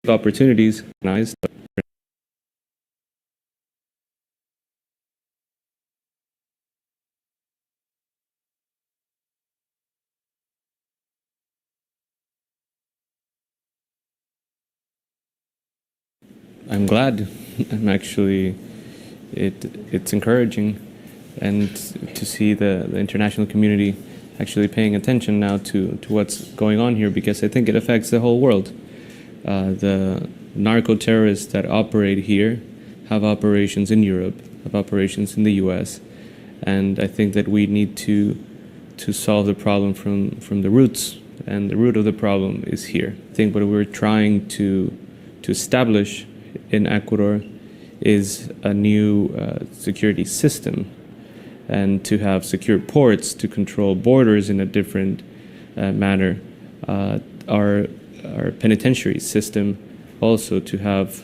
opportunities. Nice. I'm glad. I'm actually, it's encouraging, and to see the international community actually paying attention now to what's going on here, because I think it affects the whole world. The narco-terrorists that operate here have operations in Europe, have operations in the US, and I think that we need to solve the problem from the roots, and the root of the problem is here. I think what we're trying to establish in Ecuador is a new security system, and to have secure ports to control borders in a different manner. Our penitentiary system also to have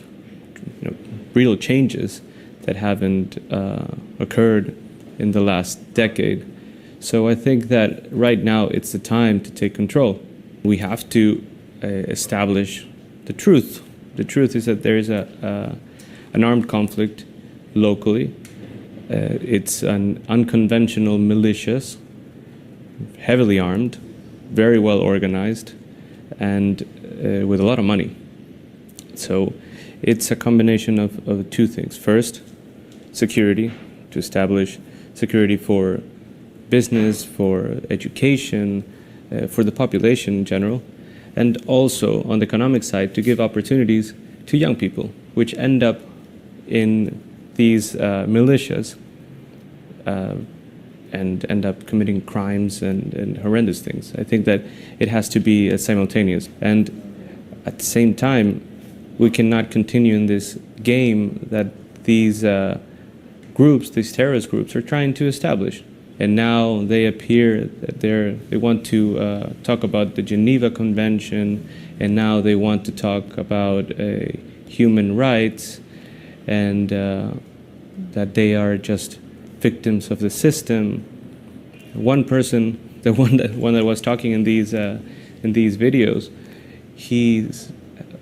real changes that haven't occurred in the last decade. So I think that right now it's the time to take control. We have to establish the truth. The truth is that there is an armed conflict locally. It's an unconventional militias, heavily armed, very well organized, and with a lot of money. So it's a combination of two things. First, security, to establish security for business, for education, for the population in general, and also on the economic side to give opportunities to young people, which end up in these militias and end up committing crimes and horrendous things. I think that it has to be simultaneous. And at the same time, we cannot continue in this game that these groups, these terrorist groups, are trying to establish. And now they appear that they want to talk about the Geneva Convention, and now they want to talk about human rights, and that they are just victims of the system. One person, the one that was talking in these videos, he's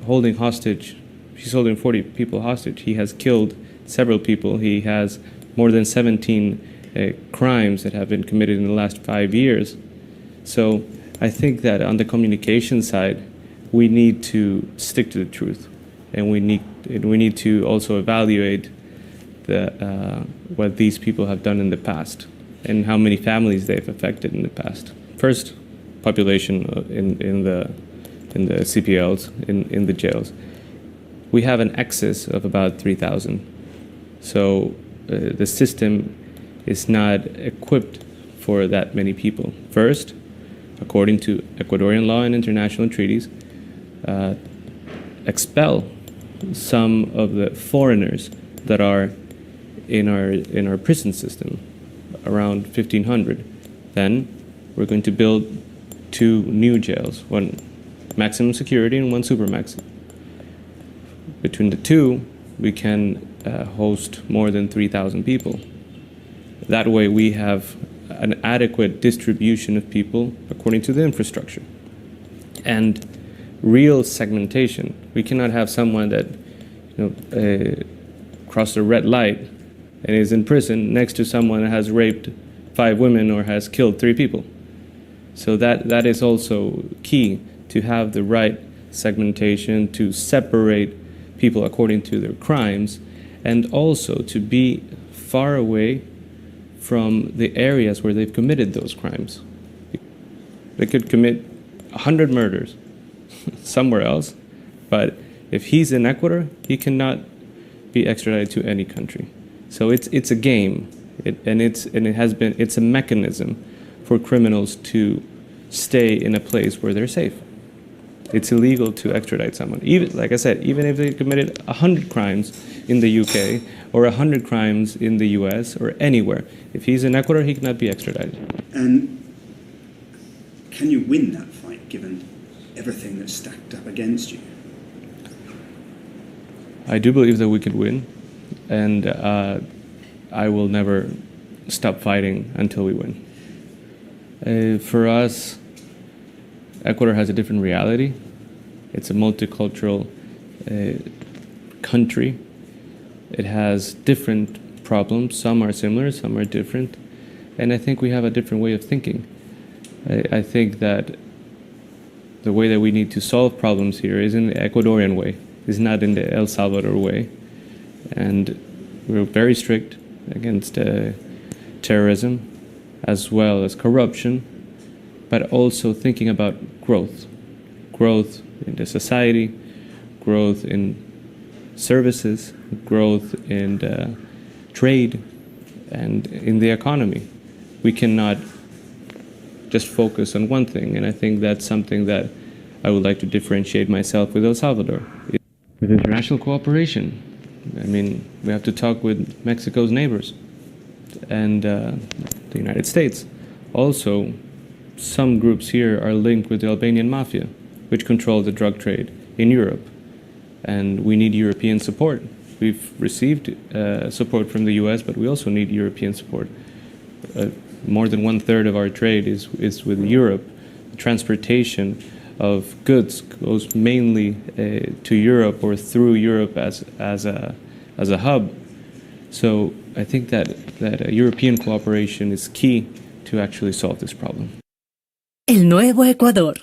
holding hostage. He's holding 40 people hostage. He has killed several people. He has more than 17 crimes that have been committed in the last 5 years. So I think that on the communication side, we need to stick to the truth, and we need to also evaluate what these people have done in the past and how many families they've affected in the past. First, population in the CPLs, in the jails. We have an excess of about 3,000. So the system is not equipped for that many people. First, according to Ecuadorian law and international treaties, expel some of the foreigners that are in our prison system, around 1,500. Then we're going to build 2 new jails, one maximum security and one supermax. Between the two, we can host more than 3,000 people. That way we have an adequate distribution of people according to the infrastructure. And real segmentation. We cannot have someone that crossed a red light and is in prison next to someone that has raped 5 women or has killed 3 people. So that is also key, to have the right segmentation, to separate people according to their crimes, and also to be far away from the areas where they've committed those crimes. They could commit 100 murders somewhere else, but if he's in Ecuador, he cannot be extradited to any country. So it's a game, it's a mechanism for criminals to stay in a place where they're safe. It's illegal to extradite someone. Even, like I said, even if they committed 100 crimes in the UK or 100 crimes in the US or anywhere, if he's in Ecuador, he cannot be extradited. And can you win that fight, given everything that's stacked up against you? I do believe that we could win, and I will never stop fighting until we win. For us, Ecuador has a different reality. It's a multicultural country. It has different problems. Some are similar, some are different. And I think we have a different way of thinking. I think that the way that we need to solve problems here is in the Ecuadorian way, is not in the El Salvador way. And we're very strict against terrorism as well as corruption, but also thinking about growth. Growth in the society, growth in services, growth in trade, and in the economy. We cannot just focus on one thing, and I think that's something that I would like to differentiate myself with El Salvador. With international cooperation, I mean, we have to talk with Mexico's neighbors and the United States. Also, some groups here are linked with the Albanian mafia, which control the drug trade in Europe. And we need European support. We've received support from the US, but we also need European support. More than 1/3 of our trade is with Europe. The transportation of goods goes mainly to Europe or through Europe as a hub. So I think that European cooperation is key to actually solve this problem. El nuevo Ecuador.